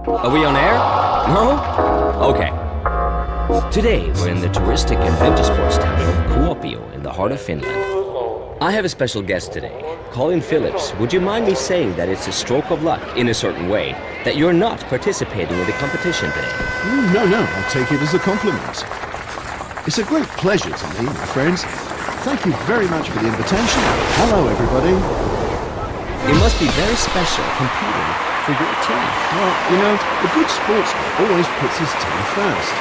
Are we on air? No? Okay. Today, we're in the touristic and winter sports town of Kuopio in the heart of Finland. I have a special guest today, Colin Phillips. Would you mind me saying that it's a stroke of luck, in a certain way, that you're not participating in the competition today? No, I'll take it as a compliment. It's a great pleasure to me, my friends. Thank you very much for the invitation. Hello, everybody. It must be very special competing for your team. Well, you know, a good sportsman always puts his team first.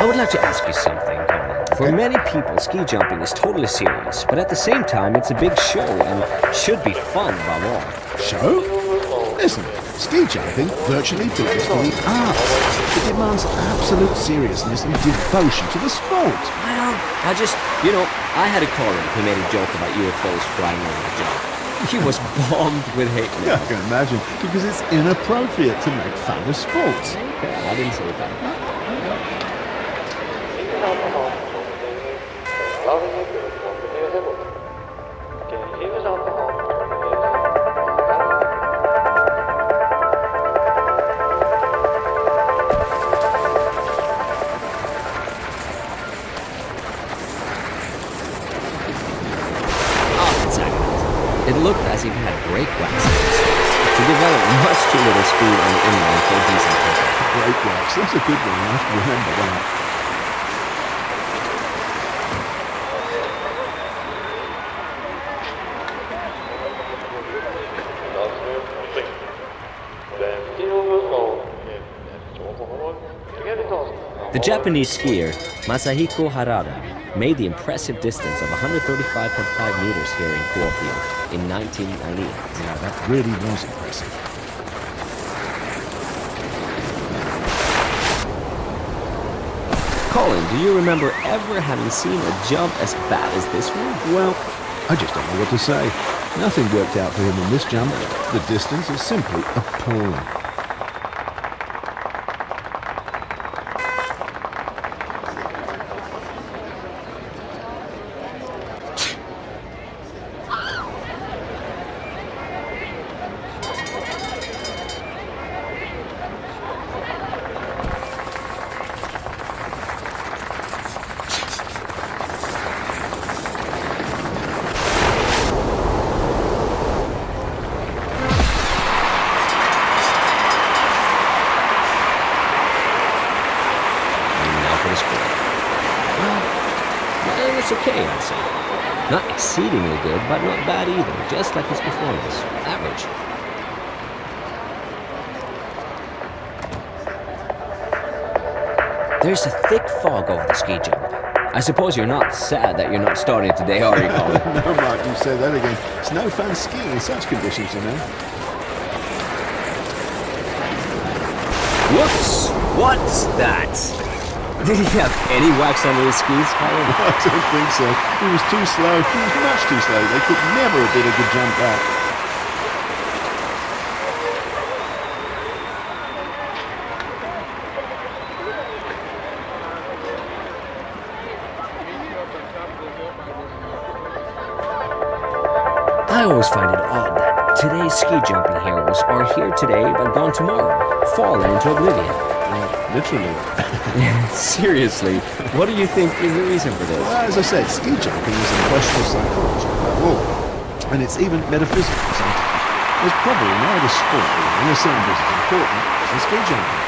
I would like to ask you something, Colin. For many people, ski jumping is totally serious, but at the same time, it's a big show and should be fun above all. Show? Listen, ski jumping virtually belongs to the arts. It demands absolute seriousness and devotion to the sport. I just, I had a colleague who made a joke about UFOs flying over the job. He was bombed with hate. Yeah, I can imagine, because it's inappropriate to make fun of sports. Yeah, I didn't say that. It looked as if he had brake wax on his skis to develop much too little speed on the inline for a decent pickup. Brake wax, that's a good one. I have to remember that. The Japanese skier Masahiko Harada made the impressive distance of 135.5 meters here in Kuopio in 1998. Yeah, that really was impressive. Colin, do you remember ever having seen a jump as bad as this one? Well, I just don't know what to say. Nothing worked out for him in this jump. The distance is simply appalling. It's okay, I'd say. Not exceedingly good, but not bad either, just like his performance. Average. There's a thick fog over the ski jump. I suppose you're not sad that you're not starting today, are you, Colin? No, Mark, you say that again. It's no fun skiing in such conditions, you know. What's that? Did he have any wax under his skis, Colin? I don't think so. He was too slow. He was much too slow. They could never have did a good jump back. I always find it odd that today's ski jumping heroes are here today but gone tomorrow, fallen into oblivion. Literally. Seriously, what do you think is the reason for this? Well, as I said, ski jumping is a question of psychology above all. And it's even metaphysical sometimes. There's probably no other sport that is as important as ski jumping.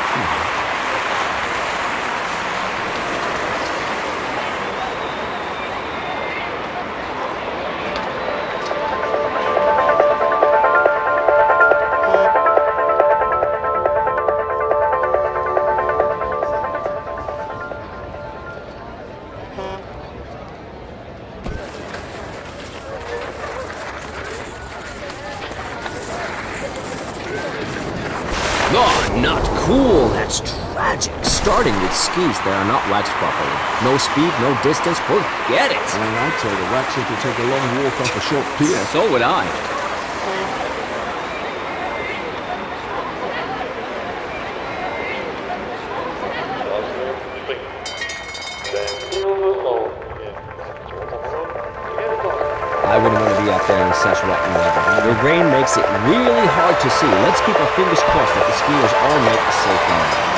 Oh, not cool. That's tragic. Starting with skis that are not waxed properly. No speed, no distance. Forget it. Well, I'd tell the waxer to take a long walk off a short pier. So would I. I wouldn't want to be up there in such rotten weather. The rain makes it really hard to see. Let's keep our fingers crossed that the skiers all make a safe landing.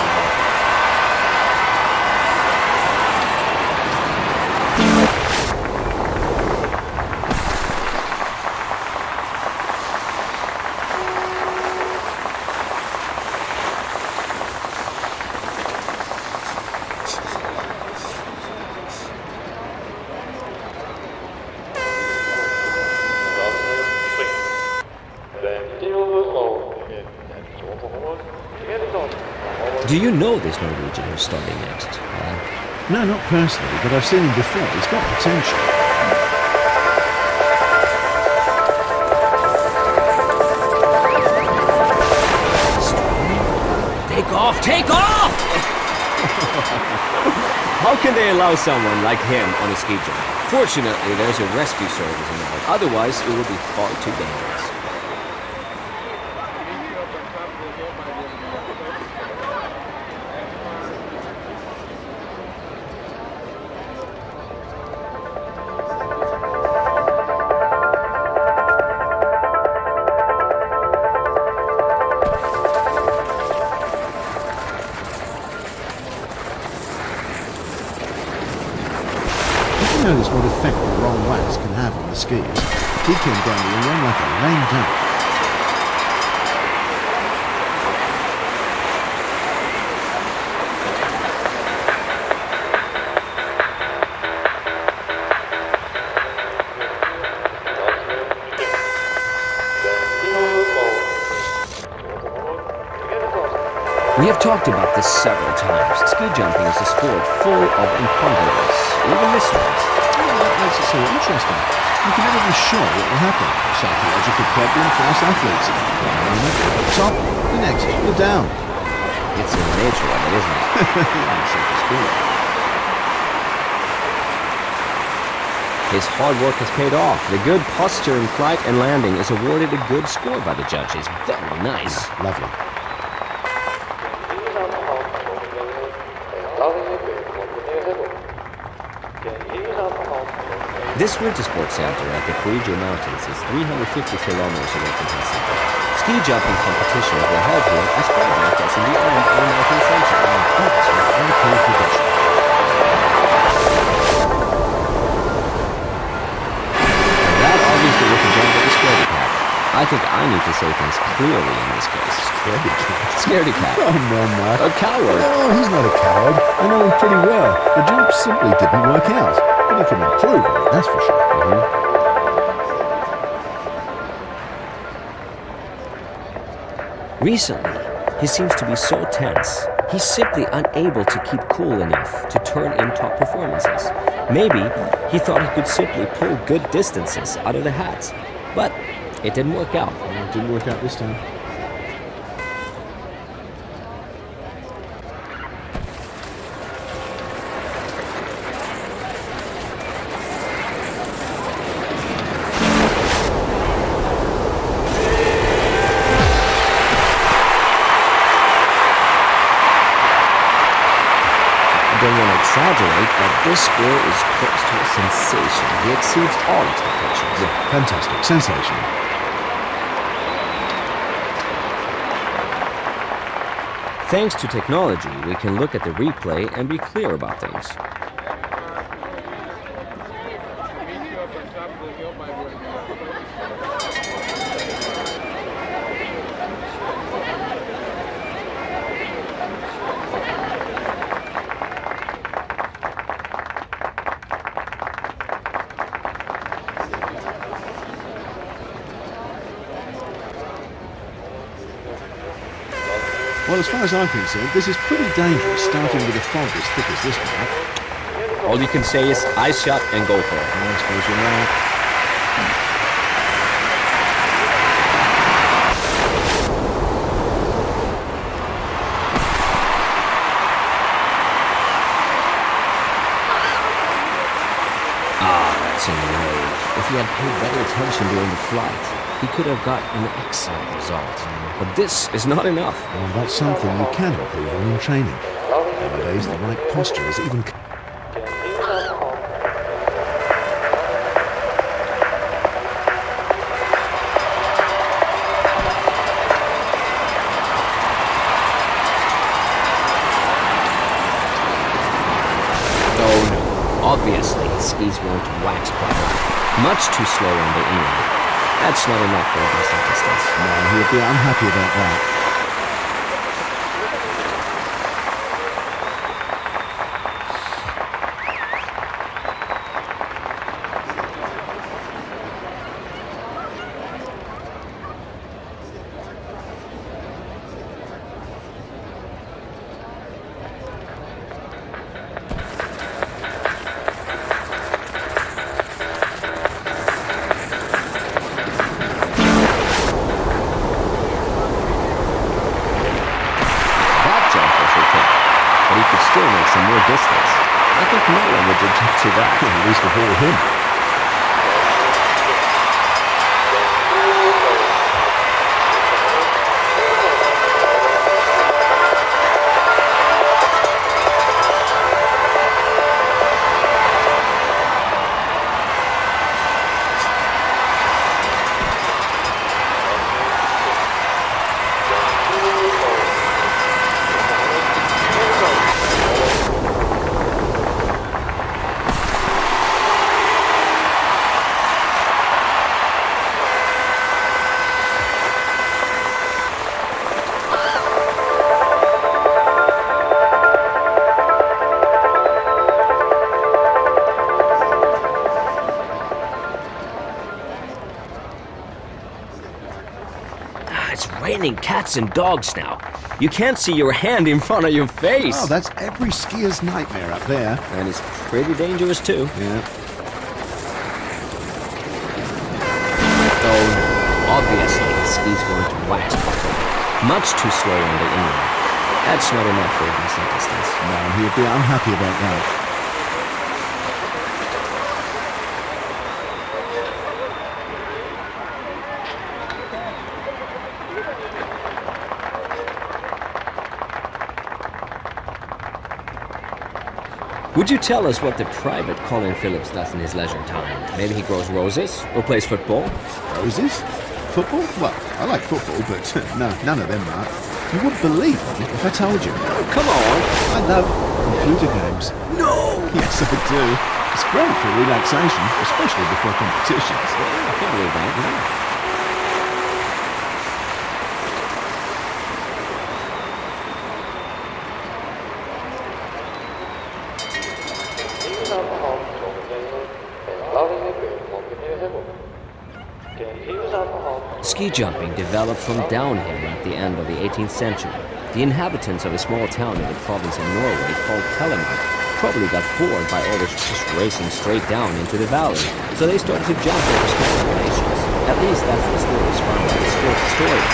Do you know this Norwegian who's starting next? No, not personally, but I've seen him before. He's got potential. Take off! Take off! How can they allow someone like him on a ski jump? Fortunately, there's a rescue service involved. Otherwise, it would be far too dangerous. Notice what effect the wrong wax can have on the skis. He came down the run like a lame duck. We have talked about this several times. Ski jumping is a sport full of imponderables, even mysteries. That makes it so interesting. You can never be sure what will happen. Psychological problem for us athletes. One moment, you're at the top, the next, you're down. It's in the nature of it, isn't it? So to speak. His hard work has paid off. The good posture in flight and landing is awarded a good score by the judges. Very nice. Lovely. This winter sports center at the Puchar Mountains is 350 kilometers away from Helsinki. Ski jumping competitions were held here as far back as in the end of the 19th century. That's a very cool tradition. And that obviously was a jump with a scaredy cat. I think I need to say things clearly in this case. Scaredy cat? Scaredy cat. Oh, no, Mark. A coward. No, he's not a coward. I know him pretty well. The jump simply didn't work out. But he can improve on it, that's for sure. Recently, he seems to be so tense. He's simply unable to keep cool enough to turn in top performances. Maybe he thought he could simply pull good distances out of the hat. But it didn't work out. It didn't work out this time. I don't want to exaggerate, but this score is close to a sensation. He exceeds all expectations. Yeah, fantastic. Sensational. Thanks to technology, we can look at the replay and be clear about things. Well, as far as I'm concerned, this is pretty dangerous, starting with a fog as thick as this one. All you can say is eyes shut and go for it. I suppose you're right. That's annoying. If he had paid better attention during the flight, he could have got an excellent result. But this is not enough. Well, that's something you can improve on in training. Nowadays, the right posture is even... too slow on the inland. That's not enough for a decent distance. No, he'll be unhappy about that. But he could still make some more distance. I think no one would object to that. At least of all him. It's raining cats and dogs now. You can't see your hand in front of your face. Oh, that's every skier's nightmare up there. And it's pretty dangerous too. Yeah. Though, obviously, the ski's going to wax much too slow on the inland. That's not enough for a decent distance. No, he'll be unhappy about that. Would you tell us what the private Colin Phillips does in his leisure time? Maybe he grows roses or plays football? Roses? Football? Well, I like football, but no, none of them, Mark. You wouldn't believe it if I told you. Oh, come on! I love computer games. No! Yes, I do. It's great for relaxation, especially before competitions. I can believe that, yeah. Ski jumping developed from downhill at the end of the 18th century. The inhabitants of a small town in the province of Norway called Telemark probably got bored by always just racing straight down into the valley, so they started to jump over small elevations. At least that's the story spun by the sports story.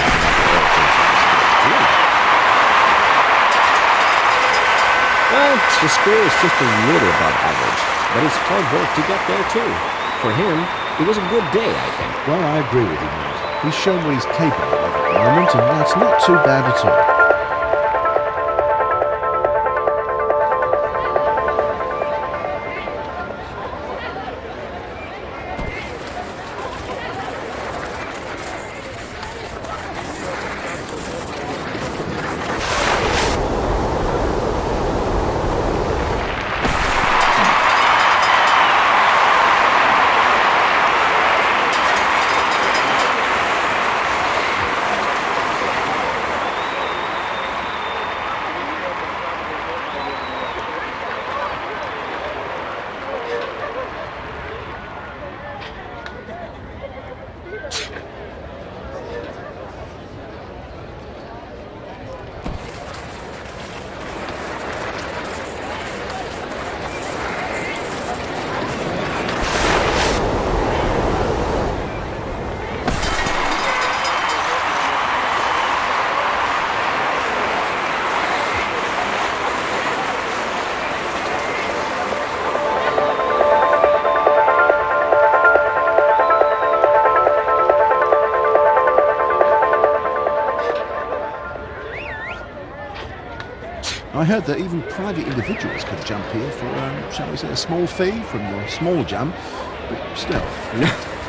Well, the score is just a little above average, but it's hard work to get there too. For him, it was a good day, I think. Well, I agree with you, mate. He's shown what he's capable of at the moment, and that's not too bad at all. I heard that even private individuals could jump here for, shall we say, a small fee from your small jump, but still.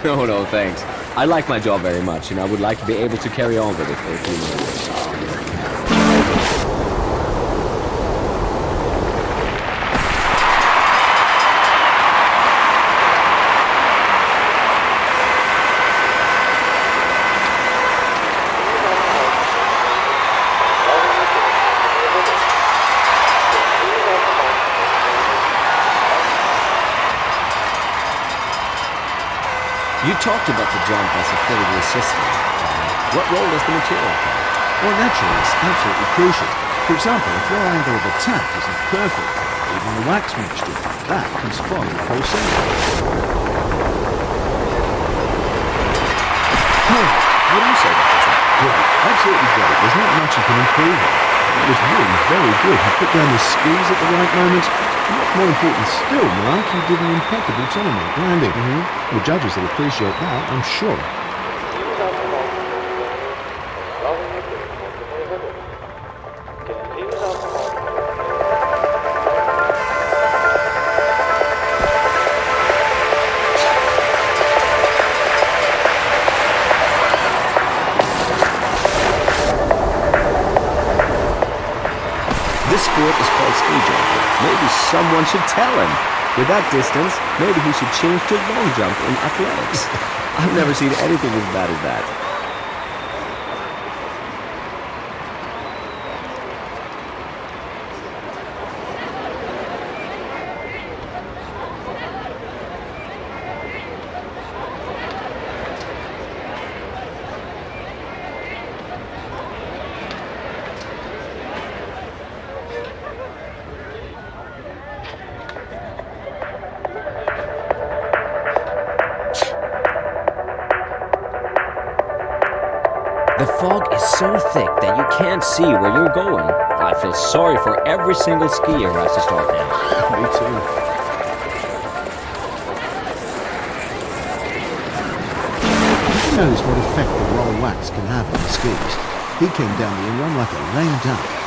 No, thanks. I like my job very much, and I would like to be able to carry on with it for a few more years. talked about the jump as a fitting system. What role does the material play? Well, naturally, it's absolutely crucial. For example, if your angle of attack isn't perfect, even the wax mixture, that can spoil the whole season. What do you say about that? Great, absolutely great. There's not much you can improve on. It was really very good. He put down the skis at the right moment. And what's more important still, Mark, he did an impeccable tournament landing. The judges will appreciate that, I'm sure. This sport is called ski jumping. Maybe someone should tell him. With that distance, maybe he should change to long jump in athletics. I've never seen anything as bad as that. The fog is so thick that you can't see where you're going. I feel sorry for every single skier who has to start now. Me too. Did you notice what effect the raw wax can have on the skis? He came down the in-run like a lame duck.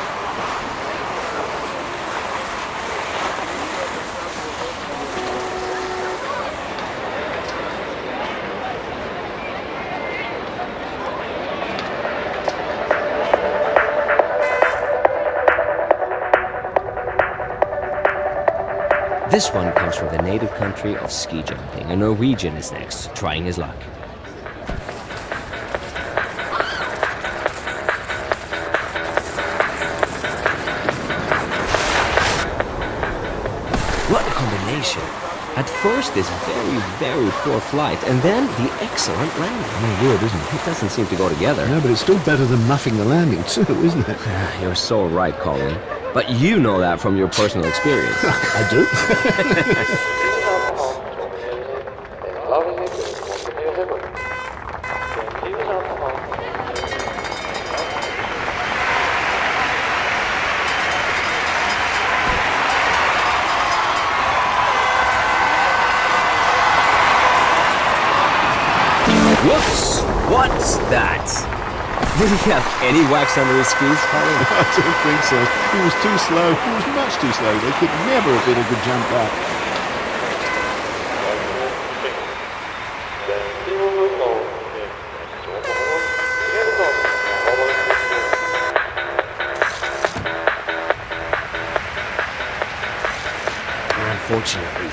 This one comes from the native country of ski jumping. A Norwegian is next, trying his luck. What a combination! At first, this very, very poor flight, and then the excellent landing. No word, isn't it? It doesn't seem to go together. No, but it's still better than muffing the landing too, isn't it? You're so right, Colin. But you know that from your personal experience. I do. Whoops! What's that? Did he have any wax under his skis, Colin? I don't think so. He was too slow. He was much too slow. They could never have been a good jump back. Unfortunately,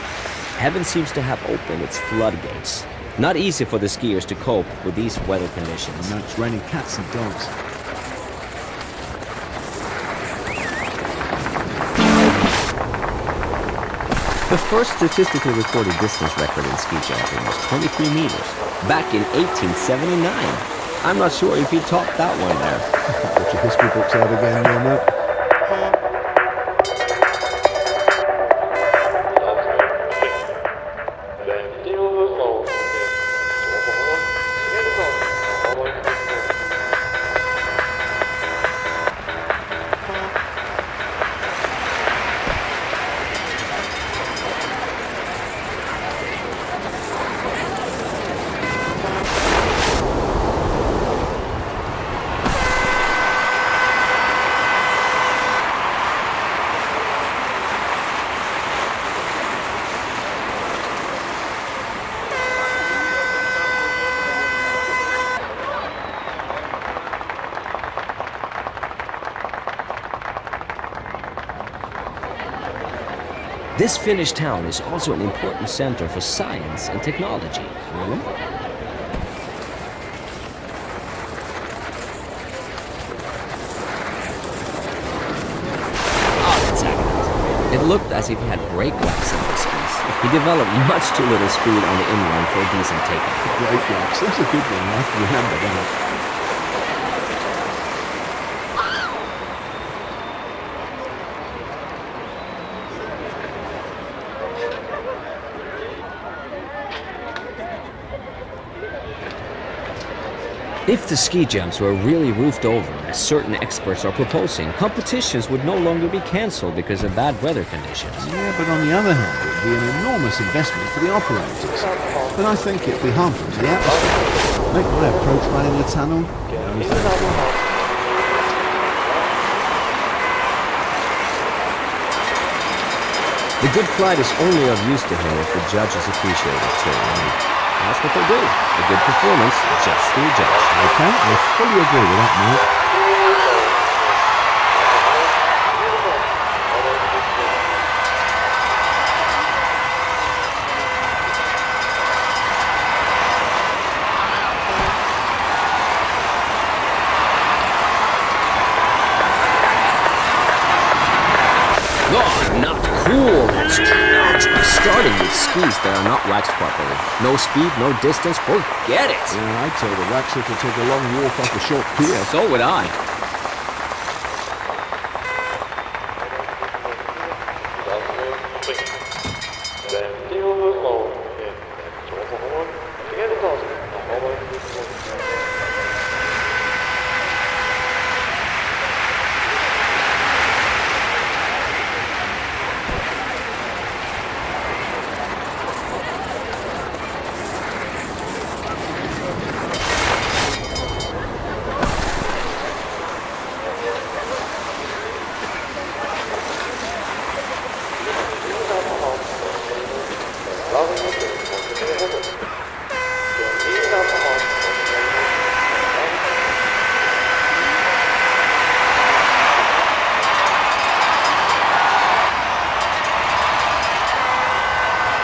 heaven seems to have opened its floodgates. Not easy for the skiers to cope with these weather conditions. No, it's raining cats and dogs. The first statistically recorded distance record in ski jumping was 23 meters, back in 1879. I'm not sure if he topped that one there. Put your history books out again, then, look. This Finnish town is also an important center for science and technology. Really? Oh, that's accurate. It looked as if he had brake wax on his skis. He developed much too little speed on the inrun for a decent takeoff. Great blocks. That's a good one. I have to remember that. If the ski jumps were really roofed over, as certain experts are proposing, competitions would no longer be cancelled because of bad weather conditions. Yeah, but on the other hand, it would be an enormous investment for the operators. But I think it'd be harmful to the atmosphere. Make my approach right in the tunnel. No, thank you. The good flight is only of use to him if the judges appreciate it too. And that's what they do. A good performance, just to judge. Okay, I fully agree with that, Mike. Oh, not cool. That's tragic. Starting with skis that are not waxed properly. No speed, no distance, forget it. Yeah, I'd tell the waxer to take a long walk off a short pier. So would I.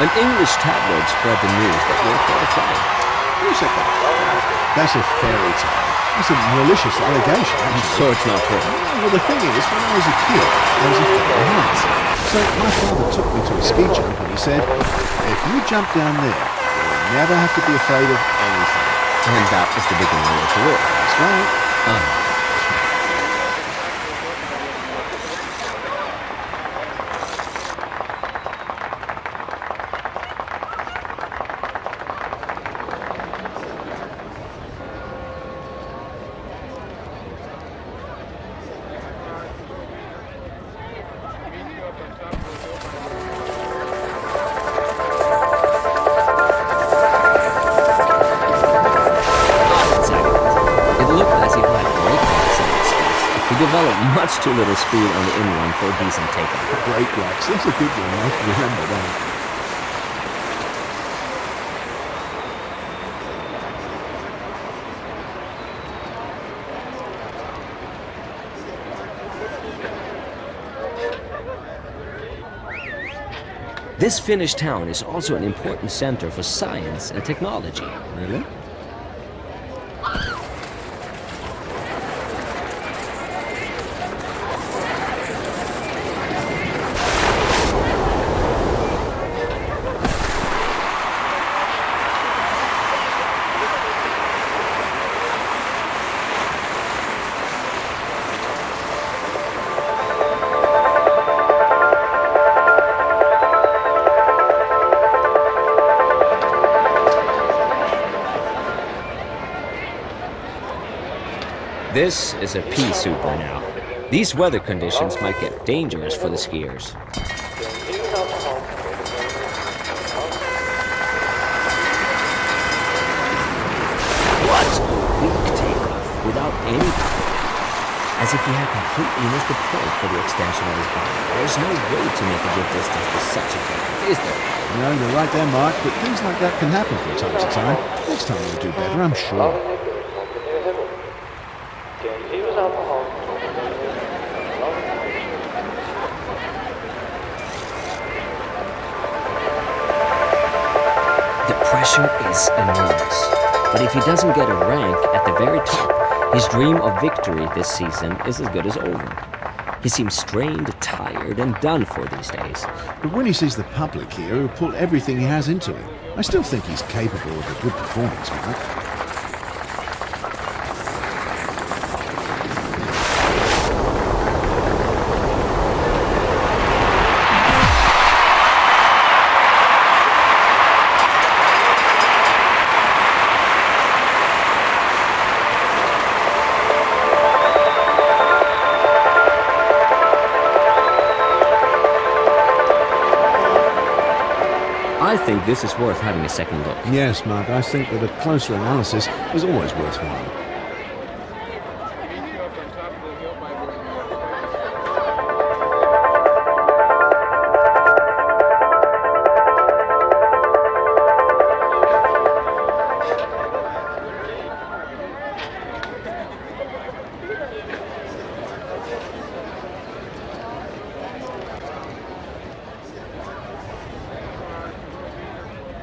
An English tabloid spread the news that we're qualified. Who said that? That's a fairy tale. That's a malicious allegation, actually. So it's not true. Well, the thing is, when I was a kid, I was a fairy hunt. So my father took me to a ski jump and he said, if you jump down there, you'll never have to be afraid of anything. And that is the beginning of your career. That's right. Developed much too little speed on the inrun for a decent takeoff. Great blocks. That's a good one. I have to remember that. This Finnish town is also an important center for science and technology. Really? This is a pea super now. These weather conditions might get dangerous for the skiers. What? Weak takeoff without any power. As if he had completely missed the point for the extension of his body. There's no way to make a good distance with such a takeoff, is there? No, you're right there, Mark, but things like that can happen from time to time. Next time you'll do better, I'm sure. The pressure is enormous. But if he doesn't get a rank at the very top, his dream of victory this season is as good as over. He seems strained, tired, and done for these days. But when he sees the public here, he'll put everything he has into it. I still think he's capable of a good performance, Mark. I think this is worth having a second look. Yes, Mark, I think that a closer analysis is always worthwhile.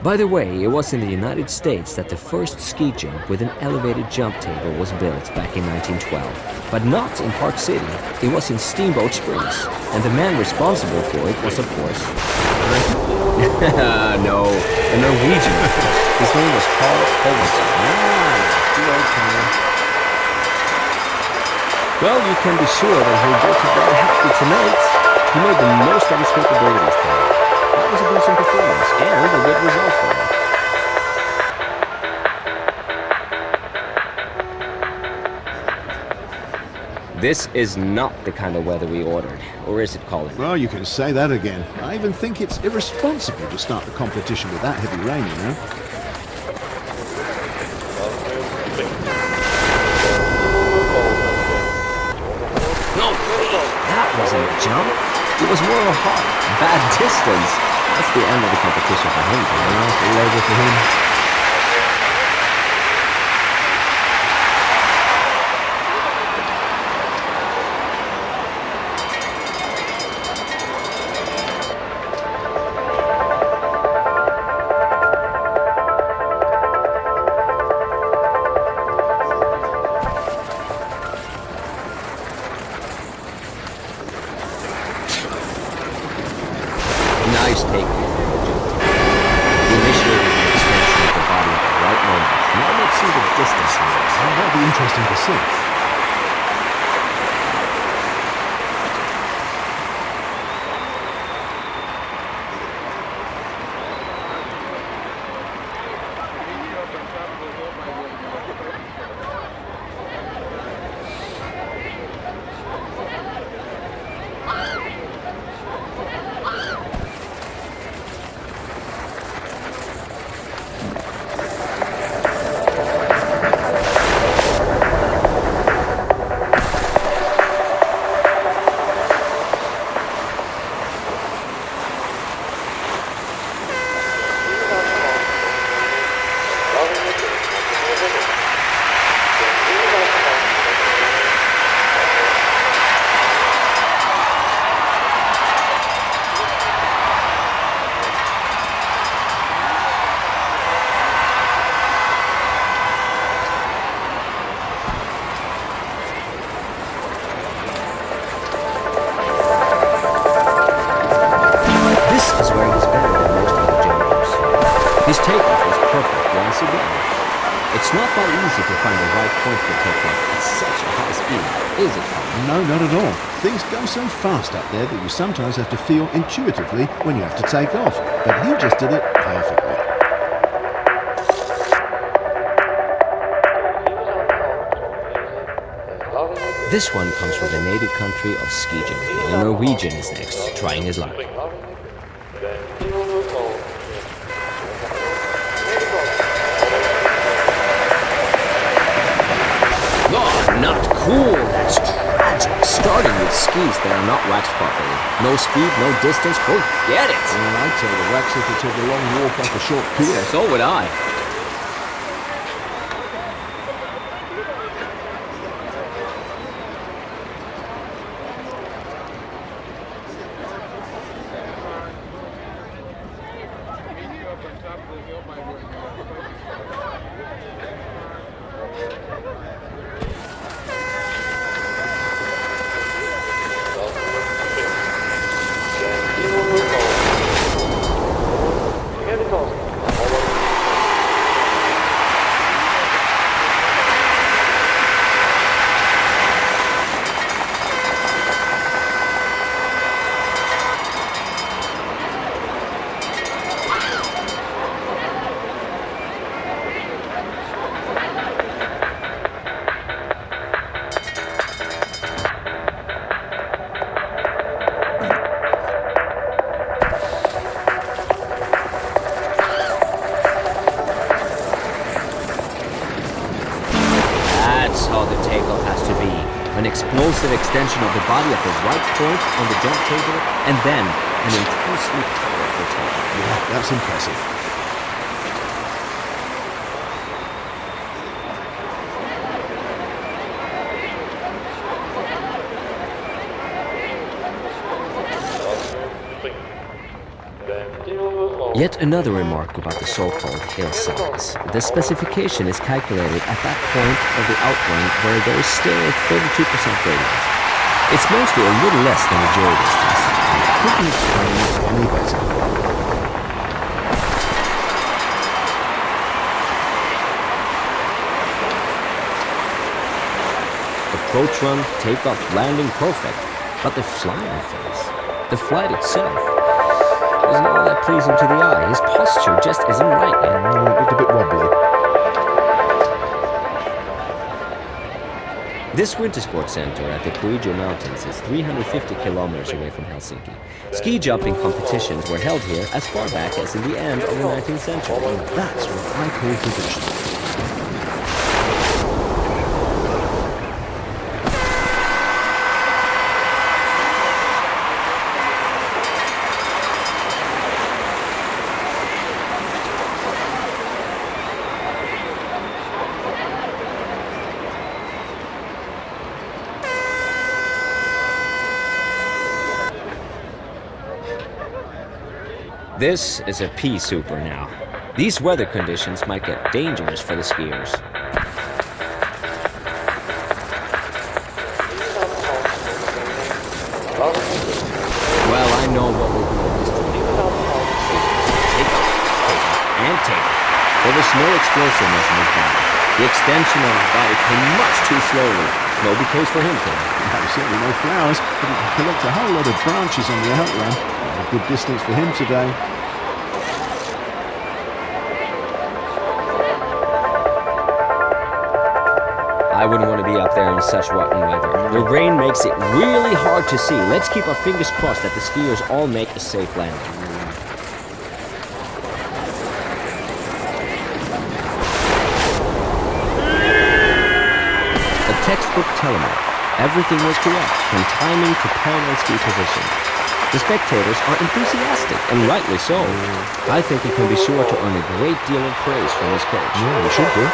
By the way, it was in the United States that the first ski jump with an elevated jump table was built back in 1912. But not in Park City, it was in Steamboat Springs. And the man responsible for it was, of course... no, a Norwegian. His name was Paul Holmström. The old timer. Well, you can be sure that he'll go to bed happy tonight. He made the most of his capabilities tonight. That was a decent performance, and a good result for him. This is not the kind of weather we ordered, or is it, Colin? Well, you can say that again. I even think it's irresponsible to start the competition with that heavy rain, you know? No, that wasn't a jump. It was more of a hard, bad distance. That's the end of the competition for him. It's all over for him. Nice take. He initiated the extension of the body at the right moment. Now let's see the distance he is. Well, that'll be interesting to see. His takeoff was perfect once again. It's not that easy to find the right point for takeoff at such a high speed, is it? No, not at all. Things go so fast up there that you sometimes have to feel intuitively when you have to take off. But he just did it perfectly. This one comes from the native country of ski jumping. A Norwegian is next, trying his luck. Oh, not cool. That's tragic. Starting with skis that are not waxed properly. No speed, no distance. Forget it. Well, I'd tell the waxer to take a long walk off a short pier. So would I. That's how the takeoff has to be. An explosive extension of the body at the right point on the jump table, and then an intensely powerful takeoff. Yeah, that's impressive. Yet another remark about the so-called hill size. The specification is calculated at that point of the outrun where there is still a 32% gradient. It's mostly a little less than the jury distance. Couldn't explain it any better. Approach run, takeoff, landing perfect. But the flying phase, the flight itself, isn't all that pleasing to the eye. His posture just isn't right yet. It looked a bit wobbly. This winter sports center at the Puchar Mountains is 350 kilometers away from Helsinki. Ski jumping competitions were held here as far back as in the end of the 19th century. That's what I call tradition. This is a pea super now. These weather conditions might get dangerous for the skiers. Well, I know what we'll do with this tornado. Take off, and take off. There was no explosiveness in his body. The extension of his body came much too slowly. No big case for him today. There's certainly no flowers, but he can collect a whole lot of branches on the outrun. A good distance for him today. I wouldn't want to be up there in such rotten weather. The rain makes it really hard to see. Let's keep our fingers crossed that the skiers all make a safe landing. A textbook telemark. Everything was correct, from timing to parallel ski position. The spectators are enthusiastic, and rightly so. I think he can be sure to earn a great deal of praise from his coach. Yeah, he should do.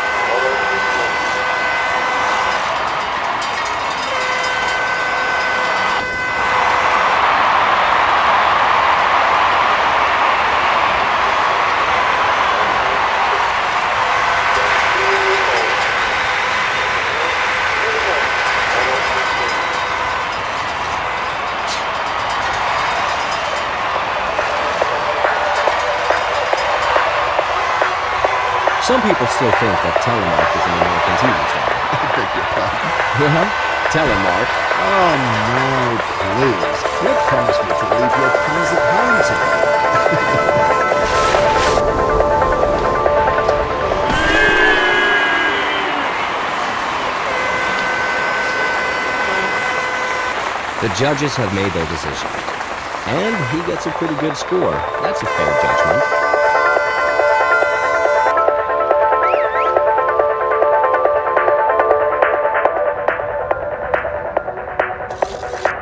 Some people still think that telemark is an American TV show. I beg your pardon. Well, telemark. Oh no, please. You promised me to leave your pens at home today. The judges have made their decision. And he gets a pretty good score. That's a fair judgment.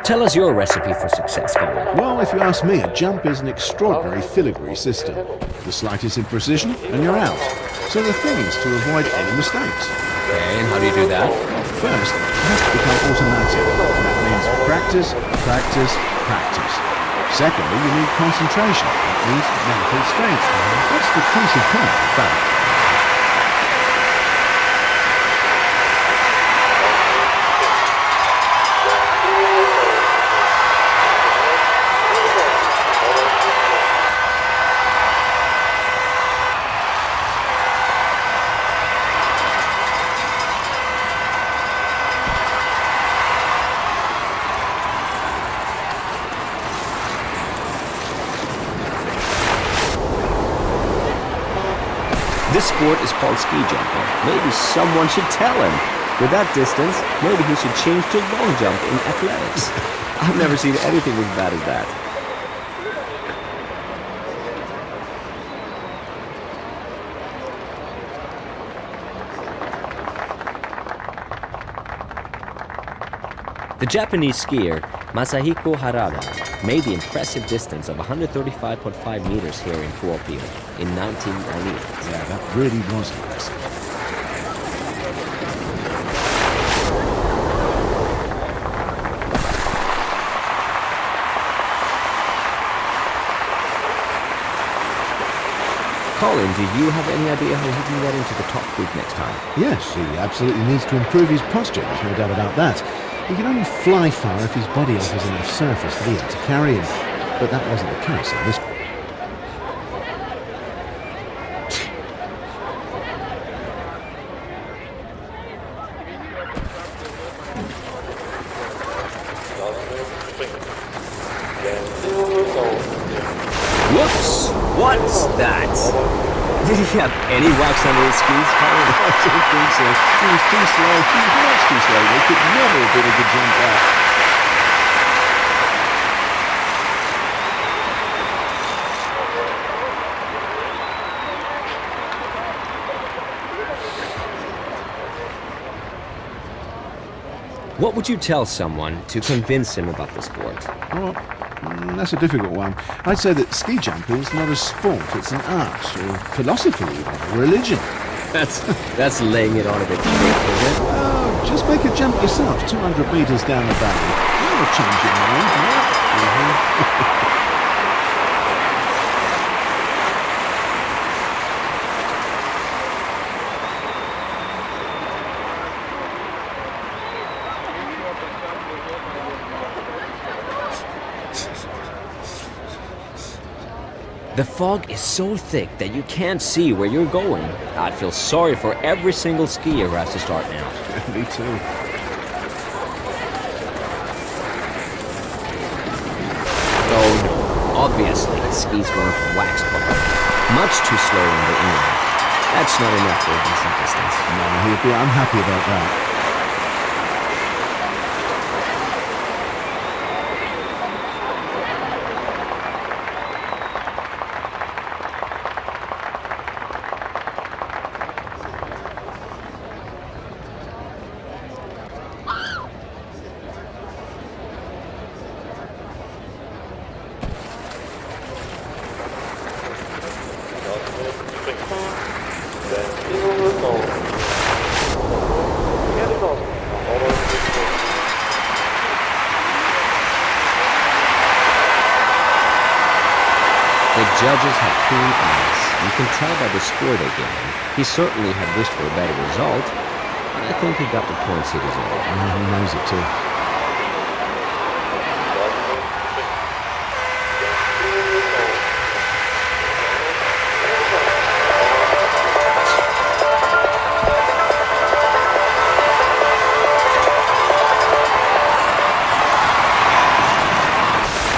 Tell us your recipe for success, Colin. Well, if you ask me, a jump is an extraordinary filigree system. The slightest imprecision and you're out. So the thing is to avoid any mistakes. Okay, and how do you do that? First, it has to become automatic. And that means practice, practice, practice. Secondly, you need concentration. That means mental strength. That's the crucial point, in fact. This sport is called ski jumping. Maybe someone should tell him. With that distance, maybe he should change to long jump in athletics. I've never seen anything as bad as that. The Japanese skier Masahiko Harada made the impressive distance of 135.5 meters here in Kuopio in 1998. Yeah, that really was impressive. Colin, do you have any idea how he can get into the top group next time? Yes, he absolutely needs to improve his posture, there's no doubt about that. He can only fly far if his body offers enough surface to be able to carry him. But that wasn't the case in this. Whoops! What's that? Did he have any wax under his skis, Colin? I don't think so. He was too slow. He was much too slow. They could never have been a good jump back. What would you tell someone to convince him about the sport? Oh, that's a difficult one. I'd say that ski jumping is not a sport, it's an art, or philosophy even, a religion. That's laying it on a bit thick, isn't it? Oh, just make a jump yourself, 200 metres down the valley. That'll change your mind, yeah? The fog is so thick that you can't see where you're going. I feel sorry for every single skier who has to start now. Me too. Oh no, obviously his skis weren't wax covered. Much too slow in the inlet. That's not enough for a decent distance. No, he'd be unhappy about that. The judges had keen eyes. You can tell by the score they gave him. He certainly had wished for a better result, but I think he got the points he deserved. Yeah, he knows it too.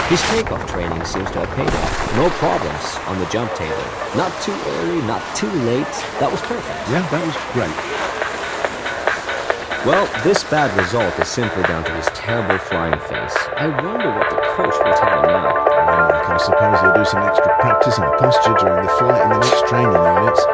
His takeoff training seems to have paid off. No problems on the jump table. Not too early, not too late. That was perfect. Yeah, that was great. Well, this bad result is simply down to his terrible flying face. I wonder what the coach will tell him now. Well, I suppose he'll do some extra practice on posture during the flight in the next training units.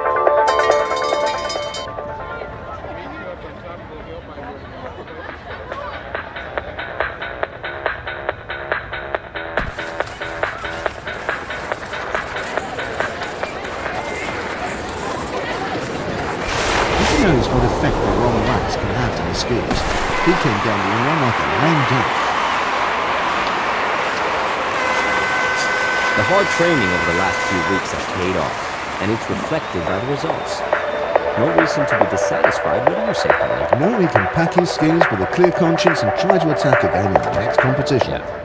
He knows what effect the wrong wax can have on the skis. He came down the run like a lame duck. The hard training over the last few weeks has paid off, and it's reflected by the results. No reason to be dissatisfied. What do you say, Colin? No, he can pack his skis with a clear conscience and try to attack again in the next competition. Yeah.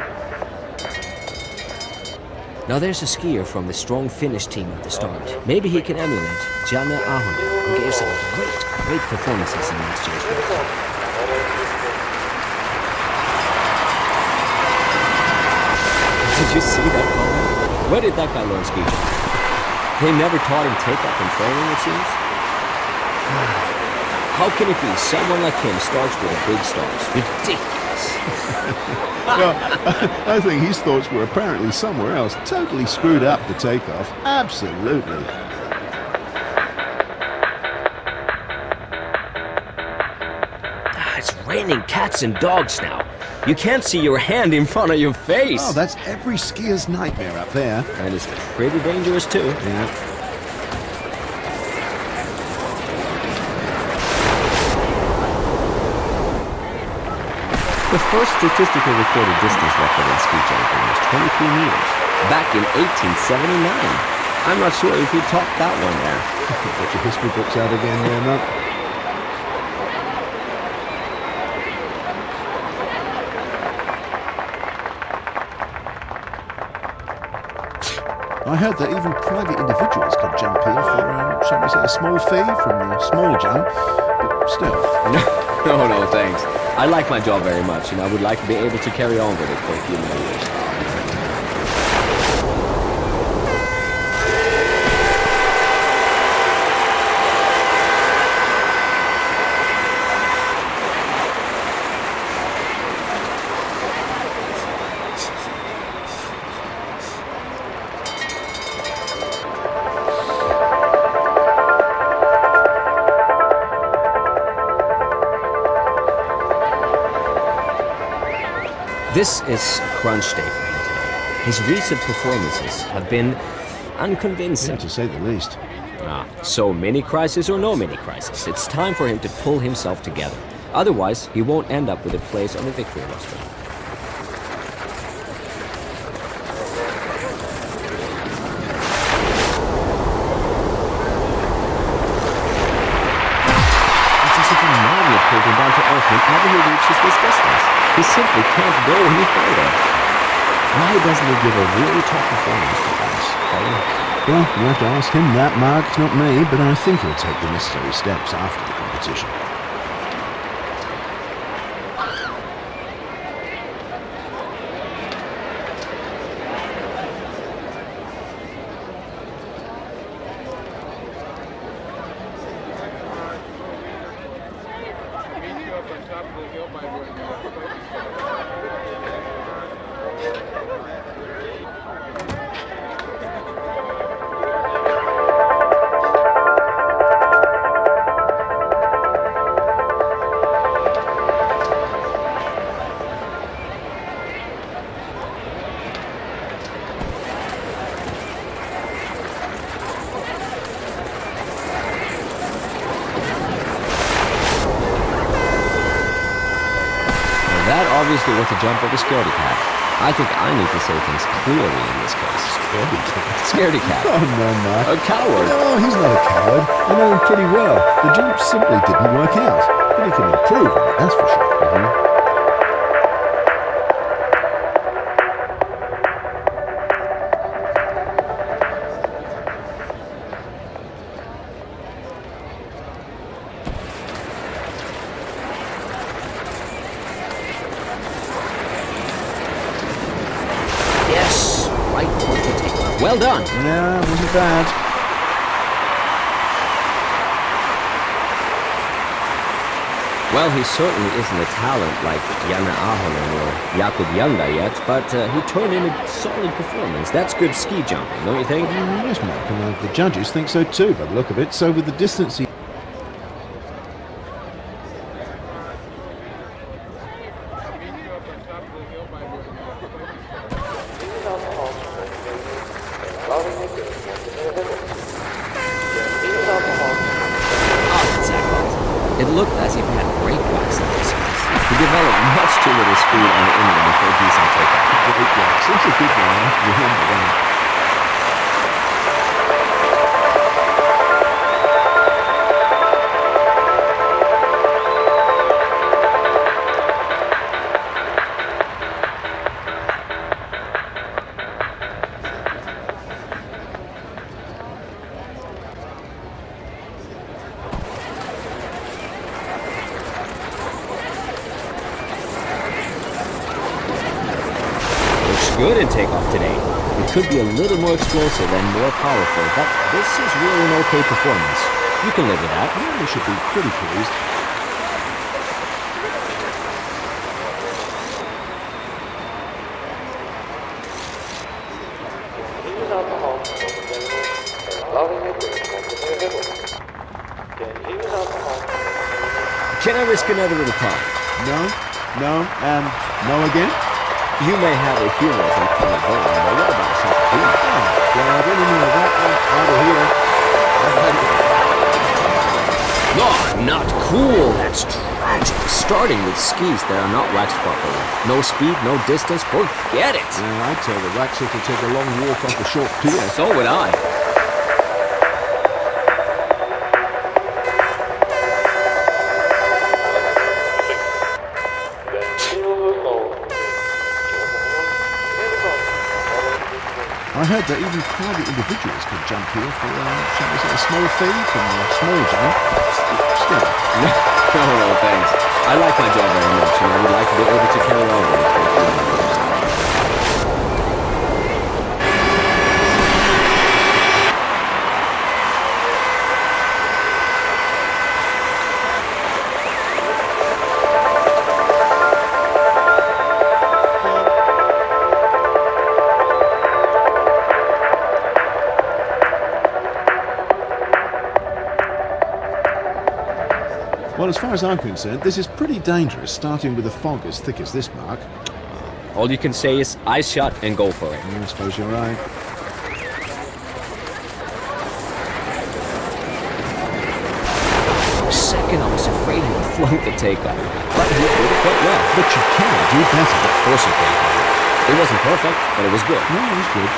Now there's a skier from the strong Finnish team at the start. Maybe he can emulate Janne Ahonen, who gave some great performances in last year's World Cup. Did you see that, Colin? Where did that guy learn ski jump? They never taught him takeoff in training, it seems. How can it be someone like him starts with the big stars? Ridiculous. Well, I think his thoughts were apparently somewhere else. Totally screwed up the takeoff. Absolutely. It's raining cats and dogs now. You can't see your hand in front of your face. Oh, that's every skier's nightmare up there. And it's pretty dangerous too. Yeah. The first statistically recorded distance record in ski jumping was 23 meters, back in 1879. I'm not sure if he topped that one there. Get your history books out again there, Mark. I heard that even private individuals could jump here for, shall we say, a small fee from the small jump, but still. No, thanks. I like my job very much, and I would like to be able to carry on with it for a few more years. This is crunch day for him today. His recent performances have been unconvincing. Yeah, to say the least. So mini crisis or no mini crisis, it's time for him to pull himself together. Otherwise, he won't end up with a place on the victory roster. It's as if a magnet pulled him down to earth whenever he reaches this distance. He simply can't go any further. Why doesn't he give a really top performance for this? Well, you have to ask him that, Mark, not me, but I think he'll take the necessary steps after the competition. That obviously was a jump of a scaredy cat. I think I need to say things clearly in this case. Scaredy cat? Scaredy cat. Oh, no, Mark. A coward. No, he's not a coward. I know him pretty well. The jump simply didn't work out. But he can improve on it, that's for sure. Yes, right point to take. Well done. Yeah, wasn't bad. Well, he certainly isn't a talent like Janne Ahonen or Jakob Janda yet, but he turned in a solid performance. That's good ski jumping, don't you think? Yes, Mark, and the judges think so too, by the look of it. So with the distance he... It looked as if he had great wax on his skis. He developed much too little speed on the inline for a decent takeoff. Great wax. It's a good one. I have to remember that. Good in takeoff today. It could be a little more explosive and more powerful, but this is really an okay performance. You can live with that. Yeah, we should be pretty pleased. Can I risk another little time? No? no, and no again. You may have a humorous and funny bone, but what about self-esteem? Well, I didn't know that one out of here. Oh, not cool. That's tragic. Starting with skis that are not waxed properly. No speed, no distance. Forget it. Yeah, I'd tell the waxer to take a long walk off the short pier. So would I. I heard that even private individuals could jump here for, shall we say, a small fee from a small jump. Still. No, thanks. I like my job very much, and I would like to be able to carry on with it. Well, as far as I'm concerned, this is pretty dangerous, starting with a fog as thick as this, Mark. All you can say is eyes shut and go for it. Yeah, I suppose you're right. For a second, I was afraid he would float the takeoff, but he did it quite well. But you can do better. Of course you can. It wasn't perfect, but it was good. No, it was good.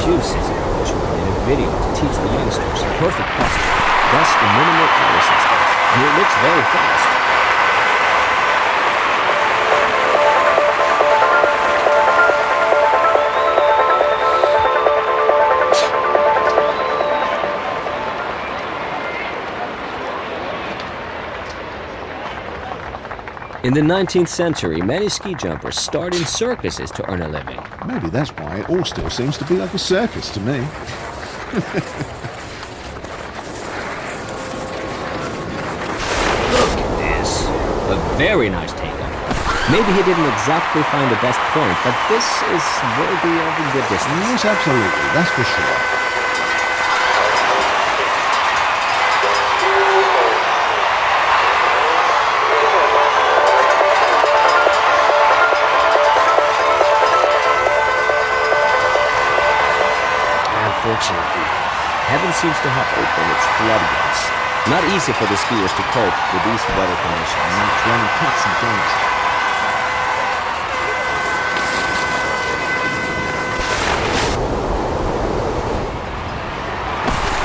Use his approach in a video to teach the youngsters perfect posture, thus a minimal power systems, and it looks very fast. In the 19th century, many ski jumpers starred in circuses to earn a living. Maybe that's why it all still seems to be like a circus to me. Look at this. A very nice takeoff. Maybe he didn't exactly find the best point, but this is worthy of a good distance. Yes, absolutely. That's for sure. Unfortunately, heaven seems to have opened its floodgates. Not easy for the skiers to cope with these weather conditions. It's running cuts and jumps.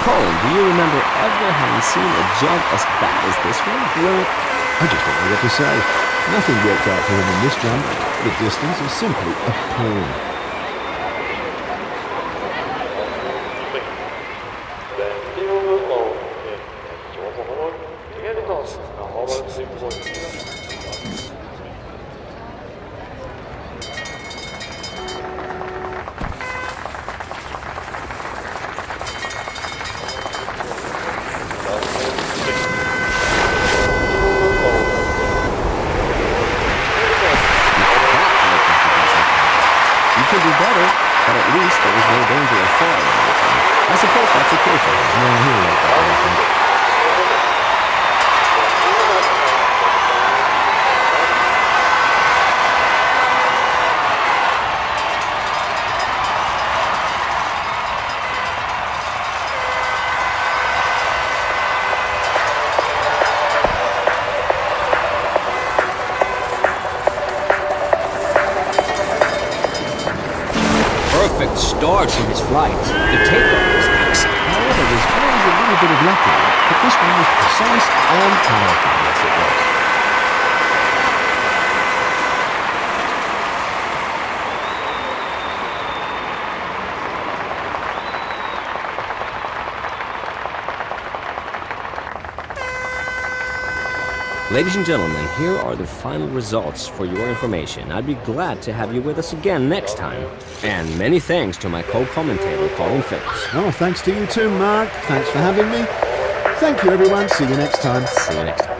Colin, do you remember ever having seen a jump as bad as this one? Well, I just don't know what to say. Nothing worked out for him in this jump. The distance is simply appalling. Could be better, but at least there was no danger of falling. I suppose that's okay for him. No, he'll like that, I think. Perfect start for his flight. The takeoff was excellent. However, there's always a little bit of luck in it, but this one was precise and powerful. Yes, it was. Ladies and gentlemen, here are the final results for your information. I'd be glad to have you with us again next time. And many thanks to my co-commentator, Colin Phillips. Oh, thanks to you too, Mark. Thanks for having me. Thank you, everyone. See you next time. See you next time.